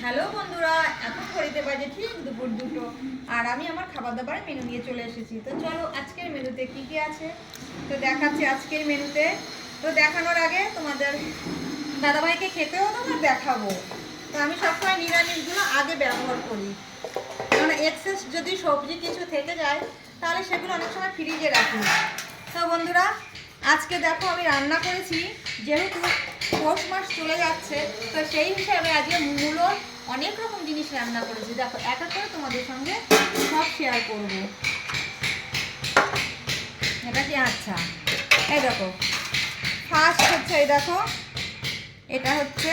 Hello বন্ধুরা, এখন ঘড়িতে বাজে ঠিক দুপুর 2টো আর আমি আমার খাবার দাবার মেনু নিয়ে চলে এসেছি। তো চলো আজকের মেনুতে কি কি আছে তো দেখাচ্ছি আজকের মেনুতে। তো দেখানোর আগে তোমাদের দাদাভাইকে খেতেও তোমার দেখাবো। তো আমি সবসময় নিরামিষগুলো আগে ব্যবহার করি, কারণ এক্সেস যদি সবজি কিছু থেকে যায় তাহলে সেগুলো অনেক সময় ফ্রিজে রাখি। তো বন্ধুরা, আজকে দেখো আমি রান্না করেছি, যেহেতু পৌষ মাস চলে যাচ্ছে তো সেই হিসাবে আজকে মূলো অনেক রকম জিনিস রান্না করেছি। দেখো এক এক করে তোমাদের সঙ্গে সব শেয়ার করব। এটা কি, আচ্ছা এই দেখো ফার্স্ট হচ্ছে, এই দেখো এটা হচ্ছে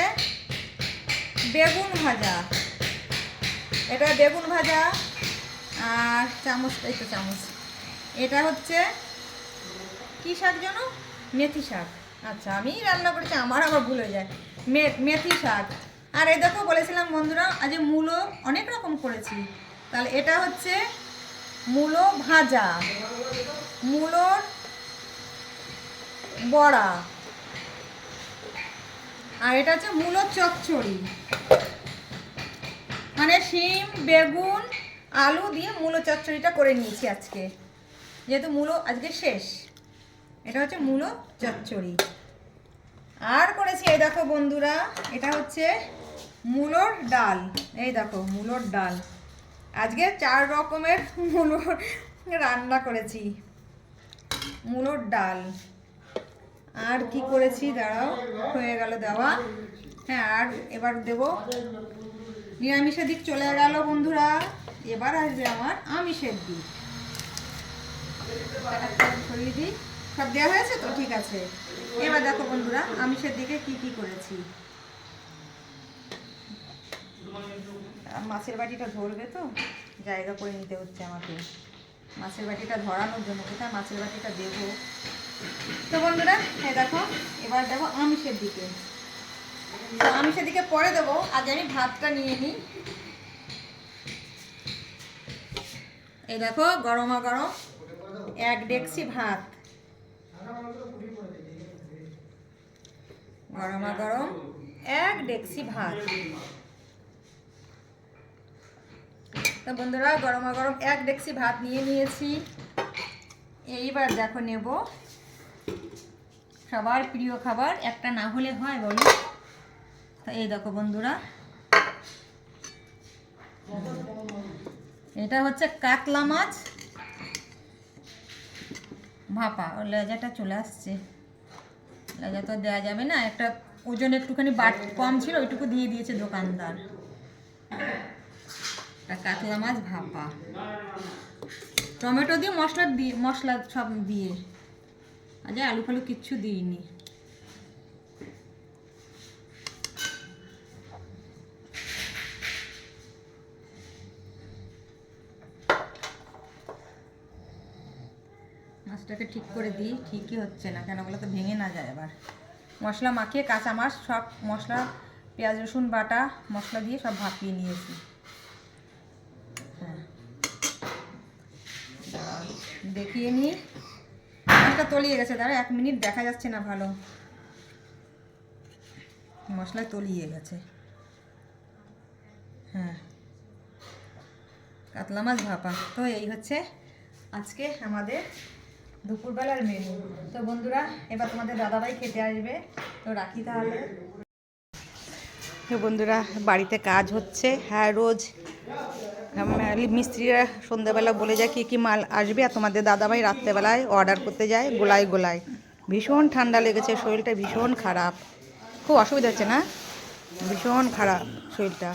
বেগুন ভাজা, এটা বেগুন ভাজা আর চামচ, এই তো চামচ। এটা হচ্ছে কি শাক যেন, মেথি শাক। আচ্ছা আমি রান্না করেছি, আমার আবার ভুল হয়ে যায়, মেথি শাক। আর এই দেখো বলেছিলাম বন্ধুরা আজ মূলো অনেক রকম করেছি, তাহলে এটা হচ্ছে মূলো ভাজা, মূলোর বড়া, আর এটা হচ্ছে মূলো চচ্চড়ি, মানে শিম বেগুন আলু দিয়ে মূলো চচ্চড়িটা করে নিয়েছি আজকে, যেহেতু মূলো আজকে শেষ। এটা হচ্ছে মূলো চচ্চড়ি। আর করেছি এই দেখো বন্ধুরা, এটা হচ্ছে মূলোর ডাল। এই দেখো মূলোর ডাল, আজকে 4 রকমের মূলোর রান্না করেছি, মূলোর ডাল। আর কি করেছি দাঁড়াও, হয়ে গেল দেওয়া। হ্যাঁ, আর এবার দেব, নিরামিষের দিক চলে গেল বন্ধুরা, এবার আসবে আমার আমিষের দিক। ছড়িয়ে দিই, সব দেওয়া হয়েছে তো, ঠিক আছে। এবার দেখো বন্ধুরা আমিষের দিকে কি কি করেছি। মাছের বাটিটা ধরবে তো, জায়গা করে নিতে হচ্ছে আমাকে মাছের বাটিটা ধরানোর জন্য। কোথায় মাছের বাটিটা দেবো? তো বন্ধুরা এই দেখো, এবার দেখো আমিষের দিকে। তো আমিষের দিকে পরে দেবো, আগে আমি ভাতটা নিয়ে নিই। এই দেখো গরমা গরম 1 ডেকচি ভাত, গরমা গরম 1 ডেকচি ভাত। তো বন্ধুরা গরমা গরম 1 ডেকচি ভাত নিয়ে নিয়েছি। এইবার দেখো নেব সবার প্রিয় খাবার, একটা না হলে হয় বলো। তো এই দেখো বন্ধুরা, এটা হচ্ছে কাতলা মাছ ভাপা। ওর লেজাটা চলে আসছে, লেজা তো দেওয়া যাবে না, একটা ওজন একটুখানি কম ছিল, ওইটুকু দিয়ে দিয়েছে দোকানদার। কাতলা মাছ ভাপা, টমেটো দিয়ে মশলা সব দিয়ে, আজ আলু ফালু কিচ্ছু দিইনি। মাছটাকে ঠিক করে দিই, ঠিকই হচ্ছে না কেন বলো তো, ভেঙে না যায়। আবার মশলা মাখিয়ে কাঁচা মাছ সব মশলা পেঁয়াজ রসুন বাটা মশলা দিয়ে সব ভাপিয়ে নিয়েছি। হ্যাঁ দেখিয়ে নিই, মাছটা তলিয়ে গেছে, দাঁড়া 1 মিনিট, দেখা যাচ্ছে না ভালো, মশলায় তলিয়ে গেছে। হ্যাঁ কাতলা মাছ ভাপা। তো এই হচ্ছে আজকে আমাদের দুপুরবেলার মেনু। তো বন্ধুরা এবার তোমাদের দাদাভাই খেতে আসবে, তো রাখি তাহলে। তো বন্ধুরা বাড়িতে কাজ হচ্ছে, হ্যাঁ রোজ মিস্ত্রিরা সন্ধ্যাবেলা বলে যায় কী কী মাল আসবে, আর তোমাদের দাদাভাই রাত্রেবেলায় অর্ডার করতে যায় গোলায় গোলায়। ভীষণ ঠান্ডা লেগেছে, শরীরটা ভীষণ খারাপ, খুব অসুবিধা হচ্ছে না, ভীষণ খারাপ শরীরটা।